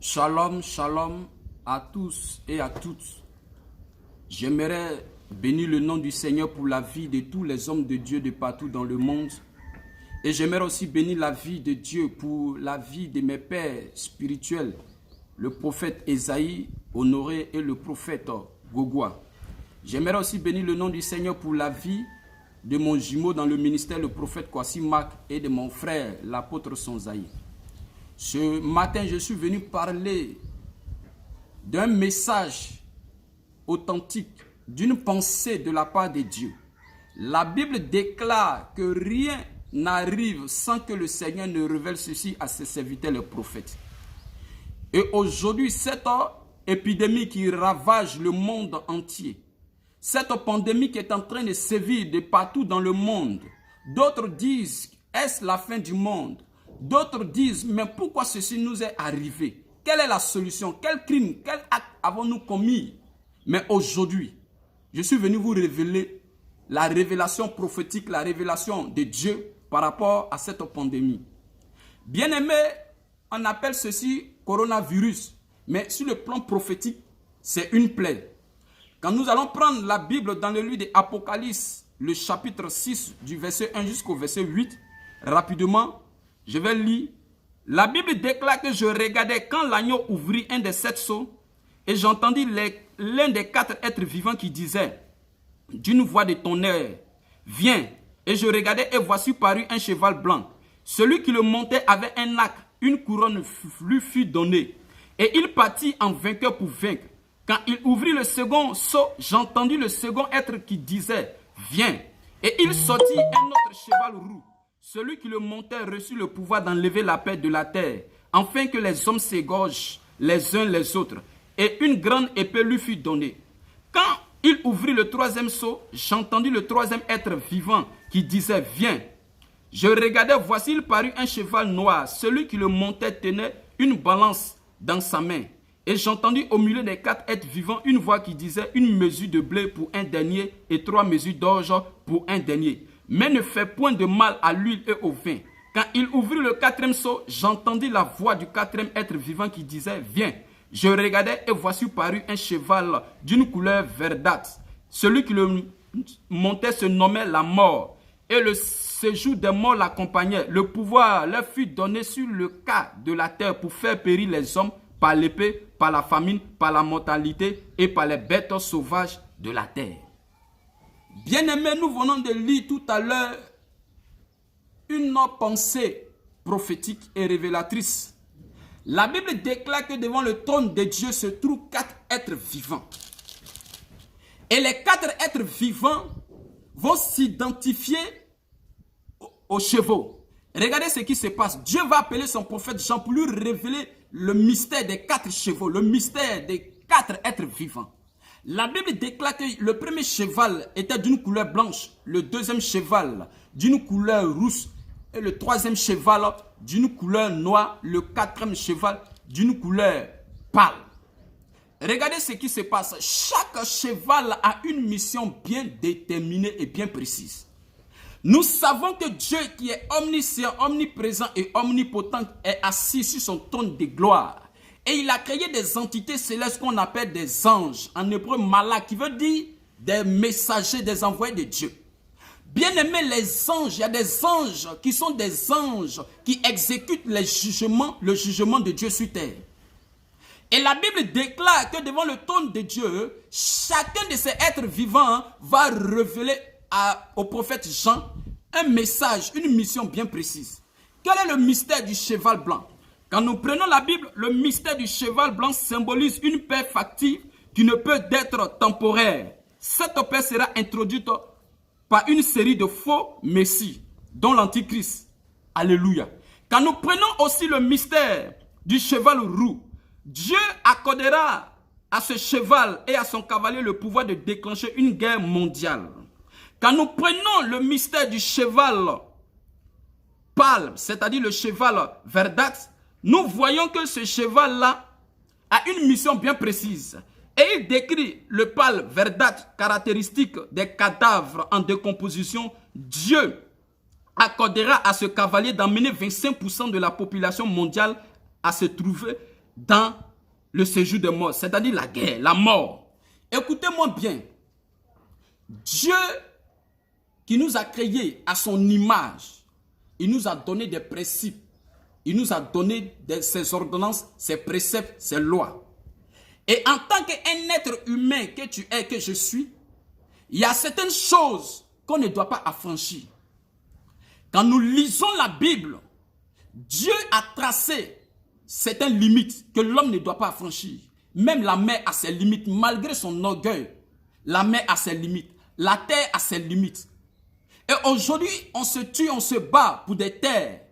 Shalom, shalom à tous et à toutes. J'aimerais bénir le nom du Seigneur pour la vie de tous les hommes de Dieu de partout dans le monde. Et j'aimerais aussi bénir la vie de Dieu pour la vie de mes pères spirituels, le prophète Esaïe Honoré et le prophète Gogwa. J'aimerais aussi bénir le nom du Seigneur pour la vie de mon jumeau dans le ministère, le prophète Kwasi Mak, et de mon frère, l'apôtre Sonzaï. Ce matin, je suis venu parler d'un message authentique, d'une pensée de la part de Dieu. La Bible déclare que rien n'arrive sans que le Seigneur ne révèle ceci à ses serviteurs, les prophètes. Et aujourd'hui, cette épidémie qui ravage le monde entier, cette pandémie qui est en train de sévir de partout dans le monde, d'autres disent, est-ce la fin du monde? D'autres disent, mais pourquoi ceci nous est arrivé? Quelle est la solution? Quel crime, quel acte avons-nous commis? Mais aujourd'hui, je suis venu vous révéler la révélation prophétique, la révélation de Dieu par rapport à cette pandémie. Bien-aimé, on appelle ceci coronavirus, mais sur le plan prophétique, c'est une plaie. Quand nous allons prendre la Bible dans le livre de Apocalypse, le chapitre 6, du verset 1 jusqu'au verset 8, rapidement, je vais lire. La Bible déclare que je regardais quand l'agneau ouvrit un des 7 sceaux et j'entendis l'un des 4 êtres vivants qui disait d'une voix de tonnerre, viens. Et je regardais et voici parut un cheval blanc. Celui qui le montait avait un arc, une couronne lui fut donnée. Et il partit en vainqueur pour vaincre. Quand il ouvrit le second sceau, j'entendis le second être qui disait, viens. Et il sortit un autre cheval roux. Celui qui le montait reçut le pouvoir d'enlever la paix de la terre, afin que les hommes s'égorgent les uns les autres. Et une grande épée lui fut donnée. Quand il ouvrit le troisième sceau, j'entendis le troisième être vivant qui disait, viens. Je regardais, voici il parut un cheval noir. Celui qui le montait tenait une balance dans sa main. Et j'entendis au milieu des 4 êtres vivants une voix qui disait, une mesure de blé pour un denier et 3 mesures d'orge pour un denier. Mais ne fais point de mal à l'huile et au vin. Quand il ouvrit le 4e sceau, j'entendis la voix du 4e être vivant qui disait, viens. Je regardais et voici parut un cheval d'une couleur verdâtre. Celui qui le montait se nommait la mort. Et le séjour des morts l'accompagnait. Le pouvoir leur fut donné sur le cas de la terre pour faire périr les hommes par l'épée, par la famine, par la mortalité et par les bêtes sauvages de la terre. Bien-aimés, nous venons de lire tout à l'heure une pensée prophétique et révélatrice. La Bible déclare que devant le trône de Dieu se trouvent 4 êtres vivants. Et les 4 êtres vivants vont s'identifier aux chevaux. Regardez ce qui se passe. Dieu va appeler son prophète Jean pour lui révéler le mystère des 4 chevaux, le mystère des 4 êtres vivants. La Bible déclare que le premier cheval était d'une couleur blanche, le deuxième cheval d'une couleur rousse et le troisième cheval d'une couleur noire, le 4e cheval d'une couleur pâle. Regardez ce qui se passe. Chaque cheval a une mission bien déterminée et bien précise. Nous savons que Dieu qui est omniscient, omniprésent et omnipotent est assis sur son trône de gloire. Et il a créé des entités célestes qu'on appelle des anges, en hébreu malak, qui veut dire des messagers, des envoyés de Dieu. Bien aimés, les anges, il y a des anges qui sont des anges qui exécutent le jugement de Dieu sur terre. Et la Bible déclare que devant le trône de Dieu, chacun de ces êtres vivants va révéler au prophète Jean un message, une mission bien précise. Quel est le mystère du cheval blanc? Quand nous prenons la Bible, le mystère du cheval blanc symbolise une paix factive qui ne peut être temporaire. Cette paix sera introduite par une série de faux messies, dont l'Antichrist. Alléluia. Quand nous prenons aussi le mystère du cheval roux, Dieu accordera à ce cheval et à son cavalier le pouvoir de déclencher une guerre mondiale. Quand nous prenons le mystère du cheval pâle, c'est-à-dire le cheval verdâtre, nous voyons que ce cheval-là a une mission bien précise. Et il décrit le pâle verdâtre caractéristique des cadavres en décomposition. Dieu accordera à ce cavalier d'emmener 25% de la population mondiale à se trouver dans le séjour des morts, c'est-à-dire la guerre, la mort. Écoutez-moi bien. Dieu qui nous a créés à son image, il nous a donné des principes, il nous a donné ses ordonnances, ses préceptes, ses lois. Et en tant qu'un être humain que tu es, que je suis, il y a certaines choses qu'on ne doit pas affranchir. Quand nous lisons la Bible, Dieu a tracé certaines limites que l'homme ne doit pas affranchir. Même la mer a ses limites, malgré son orgueil. La mer a ses limites, la terre a ses limites. Et aujourd'hui, on se tue, on se bat pour des terres.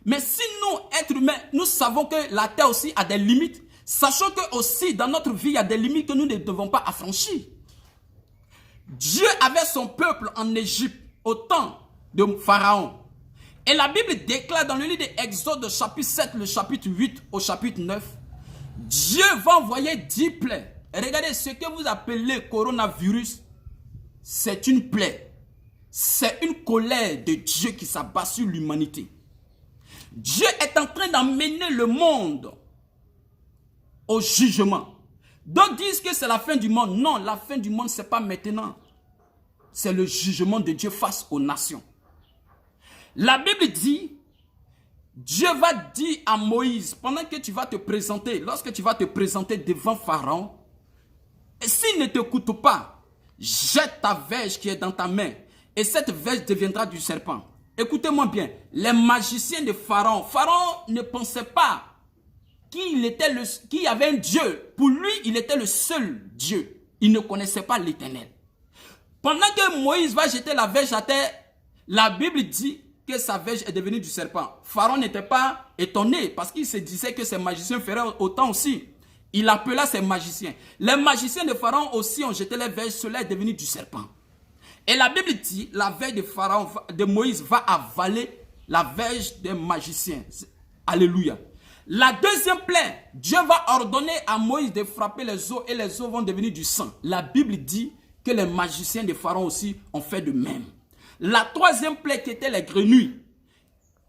Mais si nous, êtres humains, nous savons que la terre aussi a des limites, sachant que aussi dans notre vie, il y a des limites que nous ne devons pas affranchir. Dieu avait son peuple en Égypte au temps de Pharaon. Et la Bible déclare dans le livre d'Exode, chapitre 7, le chapitre 8 au chapitre 9, Dieu va envoyer 10 plaies. Et regardez, ce que vous appelez coronavirus, c'est une plaie. C'est une colère de Dieu qui s'abat sur l'humanité. Dieu est en train d'emmener le monde au jugement. D'autres disent que c'est la fin du monde. Non, la fin du monde, ce n'est pas maintenant. C'est le jugement de Dieu face aux nations. La Bible dit, Dieu va dire à Moïse, pendant que tu vas te présenter, lorsque tu vas te présenter devant Pharaon, et s'il ne t'écoute pas, jette ta verge qui est dans ta main, et cette verge deviendra du serpent. Écoutez-moi bien, les magiciens de Pharaon, Pharaon ne pensait pas qu'il y avait un Dieu. Pour lui, il était le seul Dieu. Il ne connaissait pas l'Éternel. Pendant que Moïse va jeter la verge à terre, la Bible dit que sa verge est devenue du serpent. Pharaon n'était pas étonné parce qu'il se disait que ses magiciens feraient autant aussi. Il appela ses magiciens. Les magiciens de Pharaon aussi ont jeté les verges, cela est devenu du serpent. Et la Bible dit, la verge de Pharaon, de Moïse va avaler la verge des magiciens. Alléluia. La deuxième plaie, Dieu va ordonner à Moïse de frapper les eaux et les eaux vont devenir du sang. La Bible dit que les magiciens de Pharaon aussi ont fait de même. La troisième plaie qui était les grenouilles,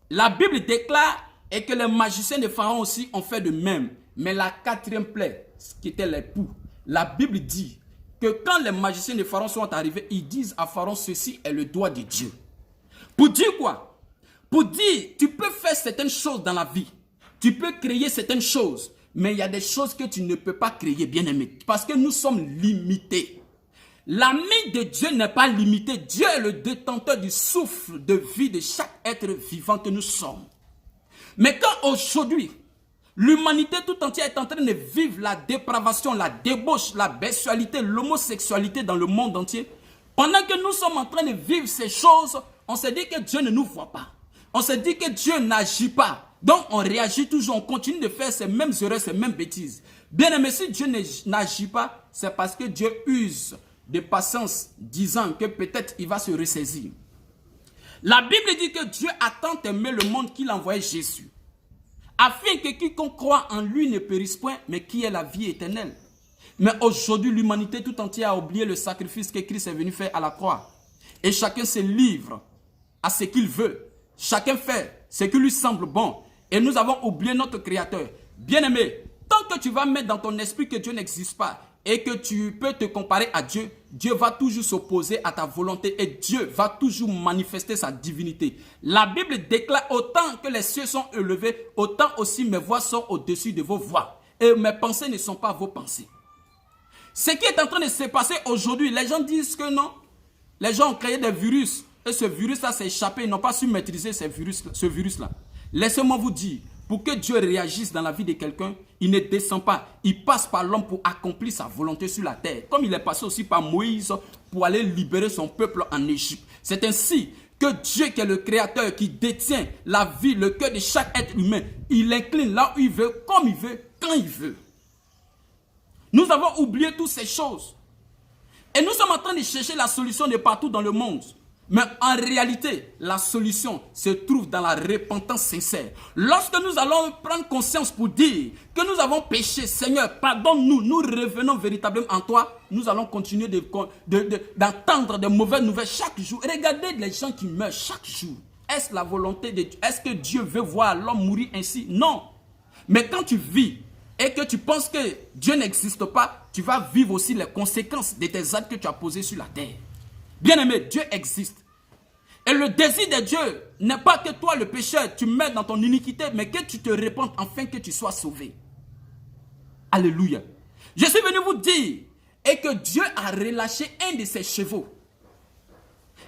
la Bible déclare et que les magiciens de Pharaon aussi ont fait de même. Mais la quatrième plaie, qui était les poux, la Bible dit que quand les magiciens de Pharaon sont arrivés, ils disent à Pharaon, ceci est le doigt de Dieu. Pour dire quoi? Pour dire, tu peux faire certaines choses dans la vie. Tu peux créer certaines choses. Mais il y a des choses que tu ne peux pas créer, bien aimé. Parce que nous sommes limités. La main de Dieu n'est pas limitée. Dieu est le détenteur du souffle de vie de chaque être vivant que nous sommes. Mais quand aujourd'hui, l'humanité tout entière est en train de vivre la dépravation, la débauche, la bestialité, l'homosexualité dans le monde entier, pendant que nous sommes en train de vivre ces choses, on se dit que Dieu ne nous voit pas. On se dit que Dieu n'agit pas. Donc on réagit toujours, on continue de faire ces mêmes erreurs, ces mêmes bêtises. Bien aimé, si Dieu n'agit pas, c'est parce que Dieu use de patience, disant que peut-être il va se ressaisir. La Bible dit que Dieu a tant aimé le monde qu'il a envoyé Jésus, afin que quiconque croit en lui ne périsse point, mais qui ait la vie éternelle. Mais aujourd'hui, l'humanité tout entière a oublié le sacrifice que Christ est venu faire à la croix. Et chacun se livre à ce qu'il veut. Chacun fait ce qui lui semble bon. Et nous avons oublié notre Créateur. Bien-aimé, tant que tu vas mettre dans ton esprit que Dieu n'existe pas et que tu peux te comparer à Dieu, Dieu va toujours s'opposer à ta volonté et Dieu va toujours manifester sa divinité. La Bible déclare, autant que les cieux sont élevés, autant aussi mes voix sont au-dessus de vos voix. Et mes pensées ne sont pas vos pensées. Ce qui est en train de se passer aujourd'hui, les gens disent que non. Les gens ont créé des virus et ce virus-là s'est échappé, ils n'ont pas su maîtriser ce virus-là. Laissez-moi vous dire, pour que Dieu réagisse dans la vie de quelqu'un, il ne descend pas. Il passe par l'homme pour accomplir sa volonté sur la terre. Comme il est passé aussi par Moïse pour aller libérer son peuple en Égypte. C'est ainsi que Dieu, qui est le Créateur, qui détient la vie, le cœur de chaque être humain, il incline là où il veut, comme il veut, quand il veut. Nous avons oublié toutes ces choses. Et nous sommes en train de chercher la solution de partout dans le monde. Mais en réalité, la solution se trouve dans la repentance sincère. Lorsque nous allons prendre conscience pour dire que nous avons péché, Seigneur, pardonne-nous, nous revenons véritablement en toi, nous allons continuer d'entendre de mauvaises nouvelles chaque jour. Regardez les gens qui meurent chaque jour. Est-ce la volonté de Dieu? Est-ce que Dieu veut voir l'homme mourir ainsi? Non. Mais quand tu vis et que tu penses que Dieu n'existe pas, tu vas vivre aussi les conséquences de tes actes que tu as posés sur la terre. Bien-aimé, Dieu existe. Et le désir de Dieu n'est pas que toi, le pécheur, tu meurs dans ton iniquité, mais que tu te répandes afin que tu sois sauvé. Alléluia. Je suis venu vous dire et que Dieu a relâché un de ses chevaux.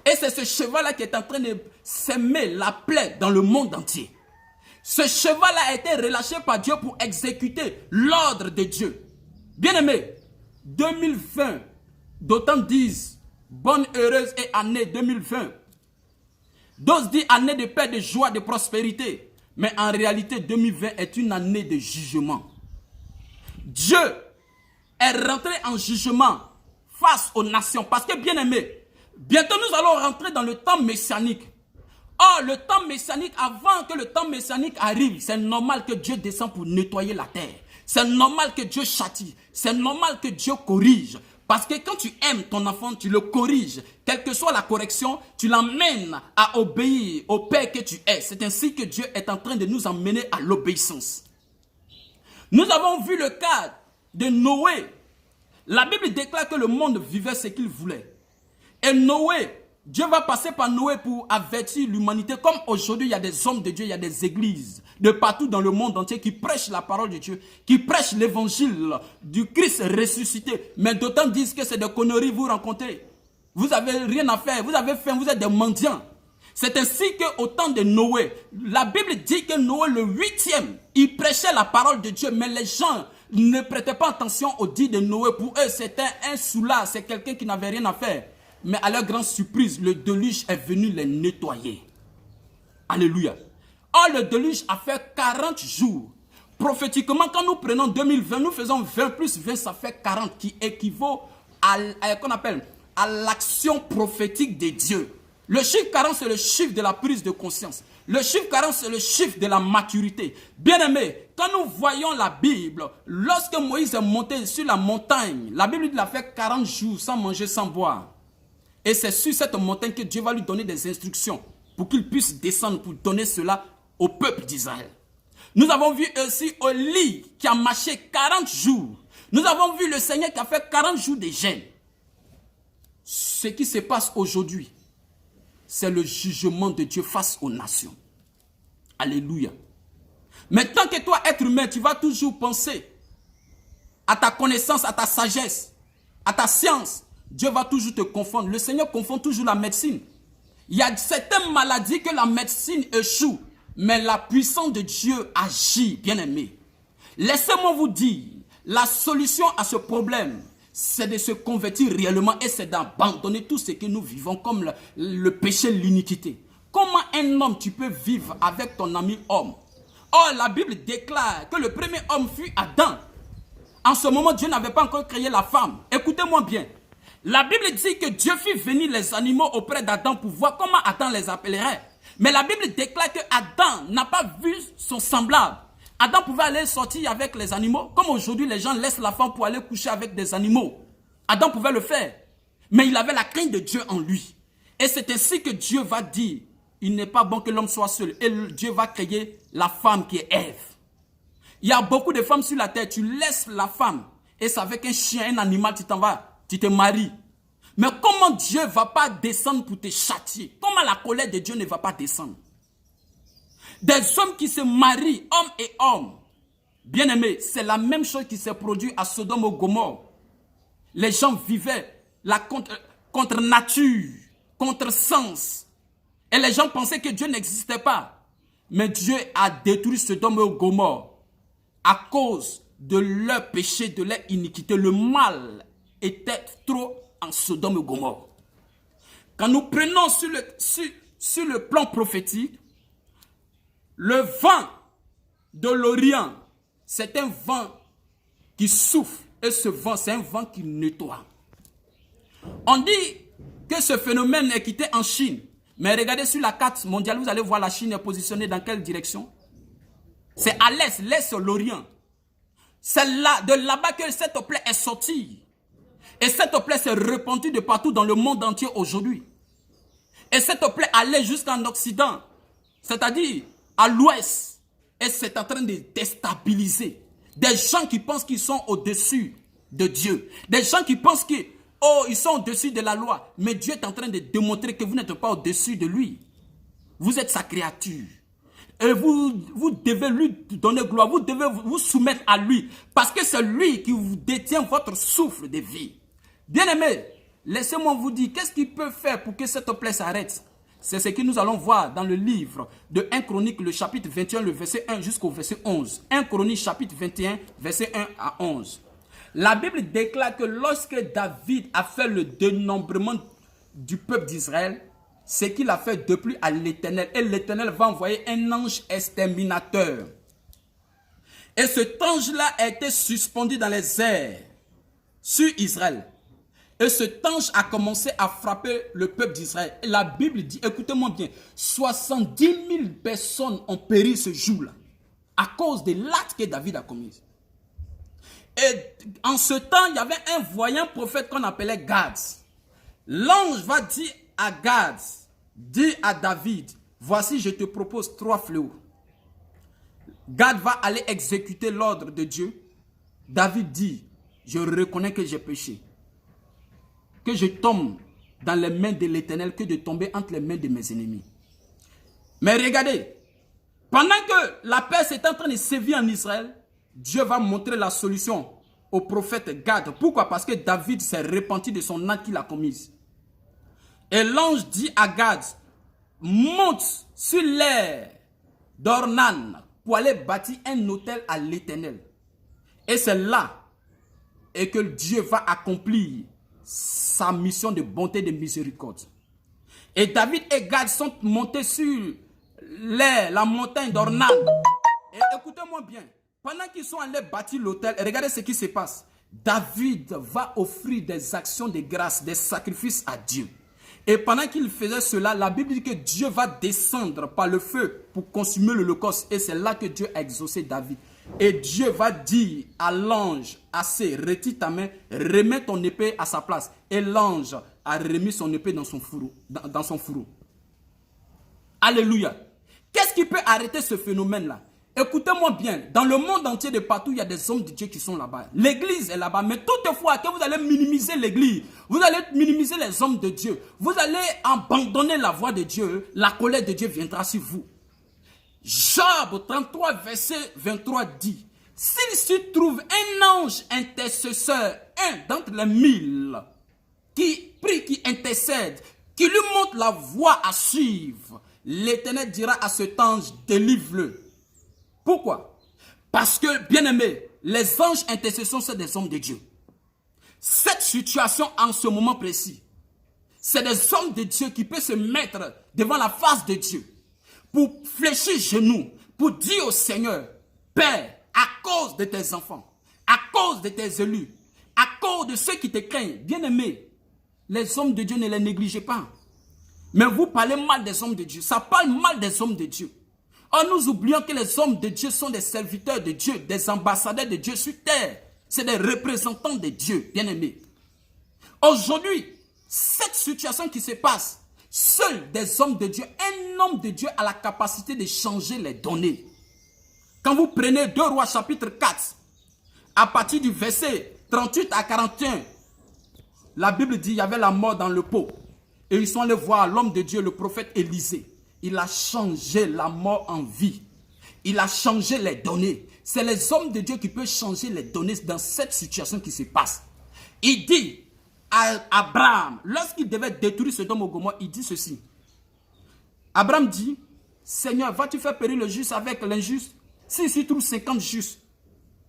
Et c'est ce cheval-là qui est en train de s'aimer la plaie dans le monde entier. Ce cheval-là a été relâché par Dieu pour exécuter l'ordre de Dieu. Bien-aimé, 2020, d'autant disent, bonne, heureuse et année 2020. D'autres disent année de paix, de joie, de prospérité. Mais en réalité, 2020 est une année de jugement. Dieu est rentré en jugement face aux nations. Parce que, bien-aimé, bientôt nous allons rentrer dans le temps messianique. Or, le temps messianique, avant que le temps messianique arrive, c'est normal que Dieu descende pour nettoyer la terre. C'est normal que Dieu châtie. C'est normal que Dieu corrige. Parce que quand tu aimes ton enfant, tu le corriges. Quelle que soit la correction, tu l'emmènes à obéir au Père que tu es. C'est ainsi que Dieu est en train de nous emmener à l'obéissance. Nous avons vu le cas de Noé. La Bible déclare que le monde vivait ce qu'il voulait. Et Noé, Dieu va passer par Noé pour avertir l'humanité. Comme aujourd'hui, il y a des hommes de Dieu, il y a des églises de partout dans le monde entier qui prêchent la parole de Dieu, qui prêchent l'évangile du Christ ressuscité. Mais d'autant disent que c'est des conneries vous rencontrez. Vous n'avez rien à faire, vous avez faim, vous êtes des mendiants. C'est ainsi qu'au temps de Noé, la Bible dit que Noé, le 8e, il prêchait la parole de Dieu, mais les gens ne prêtaient pas attention aux dits de Noé. Pour eux, c'était un soulard, c'est quelqu'un qui n'avait rien à faire. Mais à leur grande surprise, le déluge est venu les nettoyer. Alléluia. Or, le déluge a fait 40 jours. Prophétiquement, quand nous prenons 2020, nous faisons 20 plus 20, ça fait 40, qui équivaut qu'on appelle à l'action prophétique de Dieu. Le chiffre 40, c'est le chiffre de la prise de conscience. Le chiffre 40, c'est le chiffre de la maturité. Bien-aimé, quand nous voyons la Bible, lorsque Moïse est monté sur la montagne, la Bible dit qu'il a fait 40 jours sans manger, sans boire. Et c'est sur cette montagne que Dieu va lui donner des instructions pour qu'il puisse descendre pour donner cela au peuple d'Israël. Nous avons vu aussi Élie qui a marché 40 jours. Nous avons vu le Seigneur qui a fait 40 jours de jeûne. Ce qui se passe aujourd'hui, c'est le jugement de Dieu face aux nations. Alléluia. Mais tant que toi, être humain, tu vas toujours penser à ta connaissance, à ta sagesse, à ta science, Dieu va toujours te confondre. Le Seigneur confond toujours la médecine. Il y a certaines maladies que la médecine échoue, mais la puissance de Dieu agit, bien-aimé. Laissez-moi vous dire, la solution à ce problème, c'est de se convertir réellement et c'est d'abandonner tout ce que nous vivons comme le péché, l'iniquité. Comment un homme tu peux vivre avec ton ami homme? Or, la Bible déclare que le premier homme fut Adam. En ce moment, Dieu n'avait pas encore créé la femme. Écoutez-moi bien. La Bible dit que Dieu fit venir les animaux auprès d'Adam pour voir comment Adam les appellerait. Mais la Bible déclare que Adam n'a pas vu son semblable. Adam pouvait aller sortir avec les animaux. Comme aujourd'hui, les gens laissent la femme pour aller coucher avec des animaux. Adam pouvait le faire. Mais il avait la crainte de Dieu en lui. Et c'est ainsi que Dieu va dire, il n'est pas bon que l'homme soit seul. Et Dieu va créer la femme qui est Ève. Il y a beaucoup de femmes sur la terre. Tu laisses la femme. Et c'est avec un chien, un animal, tu t'en vas. Tu te maries. Mais comment Dieu ne va pas descendre pour te châtier? Comment la colère de Dieu ne va pas descendre? Des hommes qui se marient, homme et homme. Bien-aimés, c'est la même chose qui s'est produite à Sodome et Gomorrhe. Les gens vivaient la contre nature, contre sens. Et les gens pensaient que Dieu n'existait pas. Mais Dieu a détruit Sodome et Gomorrhe à cause de leur péché, de leur iniquité. Le mal était trop en Sodome et Gomorrhe. Quand nous prenons sur le plan prophétique, le vent de l'Orient, c'est un vent qui souffle. Et ce vent, c'est un vent qui nettoie. On dit que ce phénomène est quitté en Chine. Mais regardez sur la carte mondiale, vous allez voir la Chine est positionnée dans quelle direction? C'est à l'est sur l'Orient. C'est là, de là-bas que cette plaie est sortie. Et cette plaie s'est répandue de partout dans le monde entier aujourd'hui. Et cette plaie allait jusqu'en Occident, c'est-à-dire à l'ouest. Et c'est en train de déstabiliser. Des gens qui pensent qu'ils sont au-dessus de Dieu. Des gens qui pensent qu'ils sont au-dessus de la loi. Mais Dieu est en train de démontrer que vous n'êtes pas au-dessus de lui. Vous êtes sa créature. Et vous devez lui donner gloire. Vous devez vous soumettre à lui. Parce que c'est lui qui vous détient votre souffle de vie. Bien-aimés, laissez-moi vous dire, qu'est-ce qu'il peut faire pour que cette plaie s'arrête? C'est ce que nous allons voir dans le livre de 1 Chronique, le chapitre 21, le verset 1 jusqu'au verset 11. 1 Chronique, chapitre 21, verset 1 à 11. La Bible déclare que lorsque David a fait le dénombrement du peuple d'Israël, c'est qu'il a fait de plus à l'Éternel. Et l'Éternel va envoyer un ange exterminateur. Et cet ange-là a été suspendu dans les airs sur Israël. Et cet ange a commencé à frapper le peuple d'Israël. Et la Bible dit, écoutez-moi bien, 70 000 personnes ont péri ce jour-là à cause de l'acte que David a commis. Et en ce temps, il y avait un voyant prophète qu'on appelait Gad. L'ange va dire à Gad, dit à David, voici je te propose 3 fléaux. Gad va aller exécuter l'ordre de Dieu. David dit, je reconnais que j'ai péché. Que je tombe dans les mains de l'Éternel que de tomber entre les mains de mes ennemis. Mais regardez, pendant que la peste est en train de sévir en Israël, Dieu va montrer la solution au prophète Gad. Pourquoi? Parce que David s'est repenti de son acte qu'il a commis. Et l'ange dit à Gad, monte sur l'air d'Ornan pour aller bâtir un autel à l'Éternel. Et c'est là et que Dieu va accomplir sa mission de bonté et de miséricorde. Et David et Gad sont montés sur l'air, la montagne d'Ornan. Et écoutez-moi bien, pendant qu'ils sont allés bâtir l'autel, regardez ce qui se passe. David va offrir des actions de grâce, des sacrifices à Dieu. Et pendant qu'il faisait cela, la Bible dit que Dieu va descendre par le feu pour consumer l'holocauste. Et c'est là que Dieu a exaucé David. Et Dieu va dire à l'ange, assez, retire ta main, remets ton épée à sa place. Et l'ange a remis son épée dans son fourreau. Alléluia. Qu'est-ce qui peut arrêter ce phénomène-là? Écoutez-moi bien, dans le monde entier de partout, il y a des hommes de Dieu qui sont là-bas. L'église est là-bas, mais toutefois que vous allez minimiser l'église, vous allez minimiser les hommes de Dieu, vous allez abandonner la voie de Dieu, la colère de Dieu viendra sur vous. Job 33, verset 23 dit, s'il se trouve un ange intercesseur, un d'entre les 1000, qui prie, qui intercède, qui lui montre la voie à suivre, l'Éternel dira à cet ange, délivre-le. Pourquoi? Parce que, bien aimé, les anges intercesseurs, c'est des hommes de Dieu. Cette situation en ce moment précis, c'est des hommes de Dieu qui peuvent se mettre devant la face de Dieu pour fléchir genoux, pour dire au Seigneur, Père, à cause de tes enfants, à cause de tes élus, à cause de ceux qui te craignent, bien aimé, les hommes de Dieu ne les négligez pas. Mais vous parlez mal des hommes de Dieu, ça parle mal des hommes de Dieu. Or, nous oublions que les hommes de Dieu sont des serviteurs de Dieu, des ambassadeurs de Dieu sur terre. C'est des représentants de Dieu, bien-aimés. Aujourd'hui, cette situation qui se passe, seuls des hommes de Dieu, un homme de Dieu a la capacité de changer les données. Quand vous prenez 2 Rois chapitre 4, à partir du verset 38 à 41, la Bible dit qu'il y avait la mort dans le pot. Et ils sont allés voir l'homme de Dieu, le prophète Élisée. Il a changé la mort en vie. Il a changé les données. C'est les hommes de Dieu qui peuvent changer les données dans cette situation qui se passe. Il dit à Abraham, lorsqu'il devait détruire Sodome et Gomorrhe, il dit ceci. Abraham dit, Seigneur, vas-tu faire périr le juste avec l'injuste? Si tu trouves 50 justes,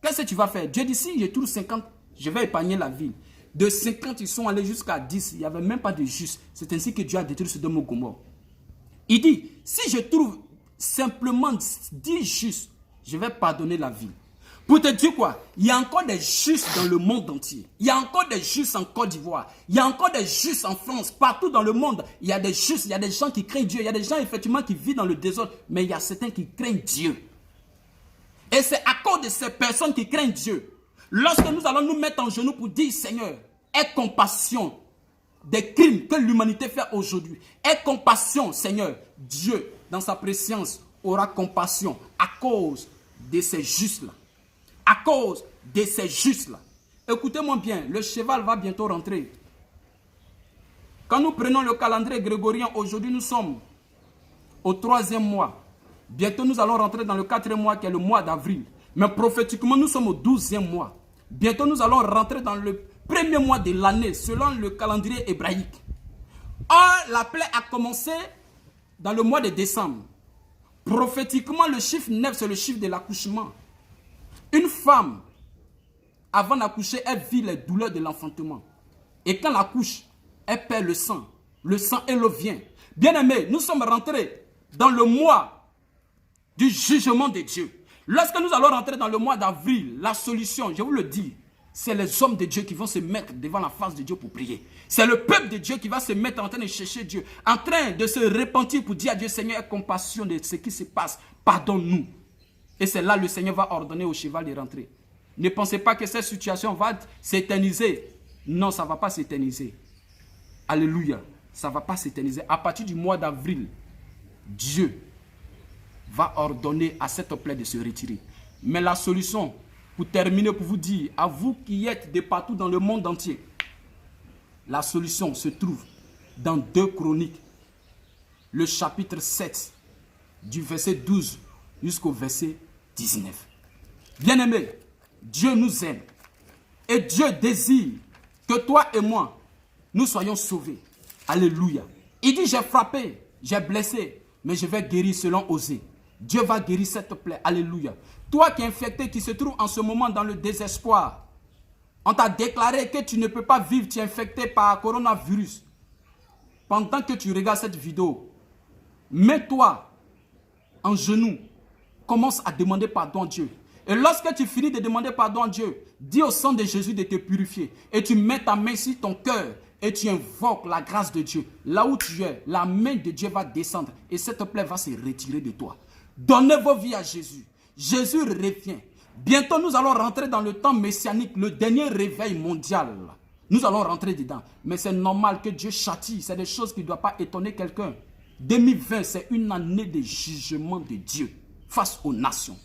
qu'est-ce que tu vas faire? Dieu dit, si je trouve 50, je vais épargner la ville. De 50, ils sont allés jusqu'à 10. Il n'y avait même pas de juste. C'est ainsi que Dieu a détruit Sodome et Gomorrhe. Il dit, si je trouve simplement 10 justes, je vais pardonner la ville. Pour te dire quoi? Il y a encore des justes dans le monde entier. Il y a encore des justes en Côte d'Ivoire. Il y a encore des justes en France. Partout dans le monde, il y a des justes. Il y a des gens qui craignent Dieu. Il y a des gens effectivement qui vivent dans le désordre. Mais il y a certains qui craignent Dieu. Et c'est à cause de ces personnes qui craignent Dieu. Lorsque nous allons nous mettre en genoux pour dire, Seigneur, aie compassion des crimes que l'humanité fait aujourd'hui. Aie compassion, Seigneur. Dieu, dans sa préscience, aura compassion à cause de ces justes-là. À à cause de ces justes-là. Écoutez-moi bien, le cheval va bientôt rentrer. Quand nous prenons le calendrier grégorien, aujourd'hui nous sommes au 3e mois. Bientôt nous allons rentrer dans le 4e mois qui est le mois d'avril. Mais prophétiquement nous sommes au 12e mois. Bientôt nous allons rentrer dans le 1er mois de l'année selon le calendrier hébraïque. Or la plaie a commencé dans le mois de décembre. Prophétiquement le chiffre 9 c'est le chiffre de l'accouchement. Une femme avant d'accoucher elle vit les douleurs de l'enfantement. Et quand elle accouche, elle perd le sang et l'eau vient. Bien-aimés, nous sommes rentrés dans le mois du jugement de Dieu. Lorsque nous allons rentrer dans le mois d'avril, la solution, je vous le dis, c'est les hommes de Dieu qui vont se mettre devant la face de Dieu pour prier. C'est le peuple de Dieu qui va se mettre en train de chercher Dieu, en train de se repentir pour dire à Dieu, Seigneur, aie compassion de ce qui se passe, pardonne-nous. Et c'est là que le Seigneur va ordonner au cheval de rentrer. Ne pensez pas que cette situation va s'éterniser. Non, ça ne va pas s'éterniser. Alléluia. Ça ne va pas s'éterniser. À partir du mois d'avril, Dieu va ordonner à cette plaie de se retirer. Mais la solution, pour terminer, pour vous dire, à vous qui êtes de partout dans le monde entier, la solution se trouve dans 2 Chroniques, le chapitre 7, du verset 12 jusqu'au verset 19. Bien-aimés, Dieu nous aime et Dieu désire que toi et moi, nous soyons sauvés. Alléluia. Il dit, j'ai frappé, j'ai blessé, mais je vais guérir selon Osée. Dieu va guérir cette plaie. Alléluia. Toi qui es infecté, qui se trouve en ce moment dans le désespoir, on t'a déclaré que tu ne peux pas vivre, tu es infecté par coronavirus. Pendant que tu regardes cette vidéo, mets-toi en genoux, commence à demander pardon à Dieu. Et lorsque tu finis de demander pardon à Dieu, dis au sang de Jésus de te purifier. Et tu mets ta main sur ton cœur et tu invoques la grâce de Dieu. Là où tu es, la main de Dieu va descendre et cette plaie va se retirer de toi. Donnez vos vies à Jésus. Jésus revient. Bientôt nous allons rentrer dans le temps messianique, le dernier réveil mondial. Nous allons rentrer dedans. Mais c'est normal que Dieu châtie. C'est des choses qui ne doivent pas étonner quelqu'un. 2020, c'est une année de jugement de Dieu face aux nations.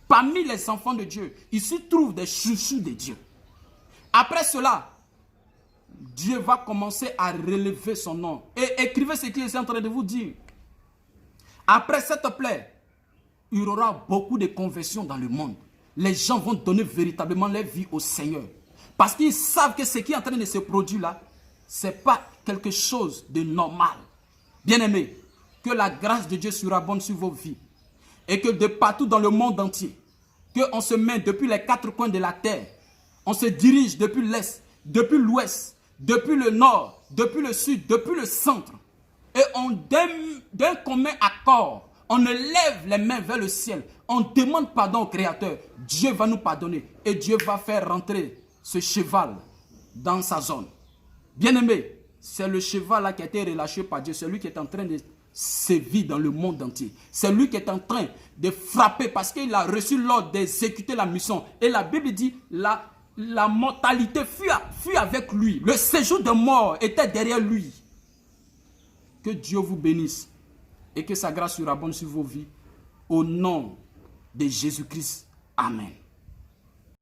Parmi les enfants de Dieu, il se trouve des chouchous de Dieu. Après cela, Dieu va commencer à relever son nom. Et écrivez ce qu'il est en train de vous dire. Après cette plaie, il y aura beaucoup de conversions dans le monde. Les gens vont donner véritablement leur vie au Seigneur. Parce qu'ils savent que ce qui est en train de se produire là, ce n'est pas quelque chose de normal. Bien-aimés, que la grâce de Dieu surabonde sur vos vies. Et que de partout dans le monde entier, qu'on se met depuis les 4 coins de la terre, on se dirige depuis l'est, depuis l'ouest, depuis le nord, depuis le sud, depuis le centre. Et d'un commun accord, on lève les mains vers le ciel, on demande pardon au Créateur. Dieu va nous pardonner et Dieu va faire rentrer ce cheval dans sa zone. Bien-aimé, c'est le cheval là qui a été relâché par Dieu, c'est lui qui est en train de sévir dans le monde entier. C'est lui qui est en train de frapper parce qu'il a reçu l'ordre d'exécuter la mission. Et la Bible dit, la mortalité fut avec lui. Le séjour de mort était derrière lui. Que Dieu vous bénisse et que sa grâce surabonde sur vos vies. Au nom de Jésus-Christ. Amen.